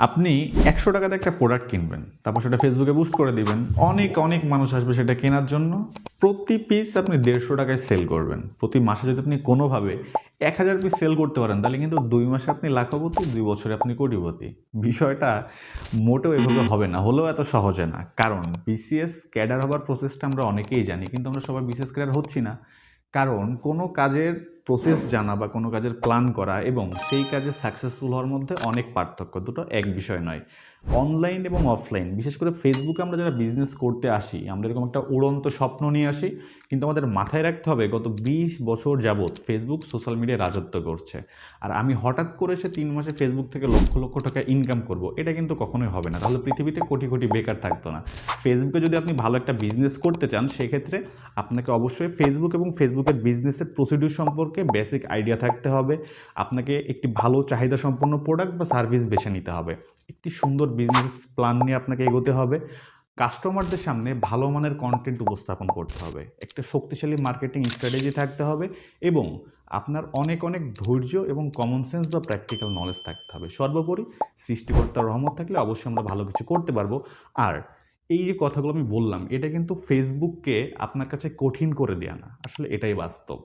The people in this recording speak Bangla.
আপনি ১০০ টাকাতে একটা প্রোডাক্ট কিনবেন। তারপর সেটা ফেসবুকে বুস্ট করে দিবেন। অনেক মানুষ আসবে সেটা কেনার জন্য। প্রতি পিস আপনি ১৫০ টাকায় সেল করবেন। প্রতি মাসে যদি আপনি কোনোভাবে ১,০০০ পিস সেল করতে পারেন, তাহলে কিন্তু ২ মাসে আপনি লাখপতি, ২ বছরে আপনি কোটিপতি। বিষয়টা মোটেও এভাবে হবে না, হলেও এত সহজে না। কারণ বিসিএস ক্যাডার হবার প্রসেসটা আমরা অনেকেই জানি, কিন্তু আমরা সবাই বিসিএস ক্যাডার হচ্ছি না। কারণ কোনো কাজের প্রসেস জানা বা কোনো কাজের প্ল্যান করা এবং সেই কাজে সাকসেসফুল হওয়ার মধ্যে অনেক পার্থক্য, দুটো এক বিষয় নয়। অনলাইন এবং অফলাইন, বিশেষ করে ফেসবুকে আমরা যারা বিজনেস করতে আসি, আমরা এরকম একটা উড়ন্ত স্বপ্ন নিয়ে আসি, কিন্তু আমাদের মাথায় রাখতে হবে গত ২০ বছর যাবৎ ফেসবুক সোশ্যাল মিডিয়ায় রাজত্ব করছে। আর আমি হঠাৎ করে সে ৩ মাসে ফেসবুক থেকে লক্ষ টাকা ইনকাম করব, এটা কিন্তু কখনোই হবে না। তাহলে পৃথিবীতে কোটি বেকার থাকতো না। ফেসবুকে যদি আপনি ভালো একটা বিজনেস করতে চান, সেক্ষেত্রে আপনাকে অবশ্যই ফেসবুক এবং ফেসবুকের বিজনেসের প্রসিডিউর সম্পর্কে বেসিক আইডিয়া থাকতে হবে। আপনাকে একটি ভালো চাহিদা সম্পন্ন প্রোডাক্ট বা সার্ভিস বেছে নিতে হবে। একটি সুন্দর বিজনেস প্ল্যান নিয়ে আপনাকে এগোতে হবে। কাস্টমারদের সামনে ভালো মানের কন্টেন্ট উপস্থাপন করতে হবে। একটা শক্তিশালী মার্কেটিং স্ট্র্যাটেজি থাকতে হবে এবং আপনার অনেক ধৈর্য এবং কমন সেন্স বা প্র্যাকটিক্যাল নলেজ থাকতে হবে। সর্বোপরি সৃষ্টিকর্তার রহমত থাকলে অবশ্যই আমরা ভালো কিছু করতে পারবো। আর এই যে কথাগুলো আমি বললাম, এটা কিন্তু ফেসবুককে আপনার কাছে কঠিন করে দেয়া না। আসলে এটাই বাস্তব।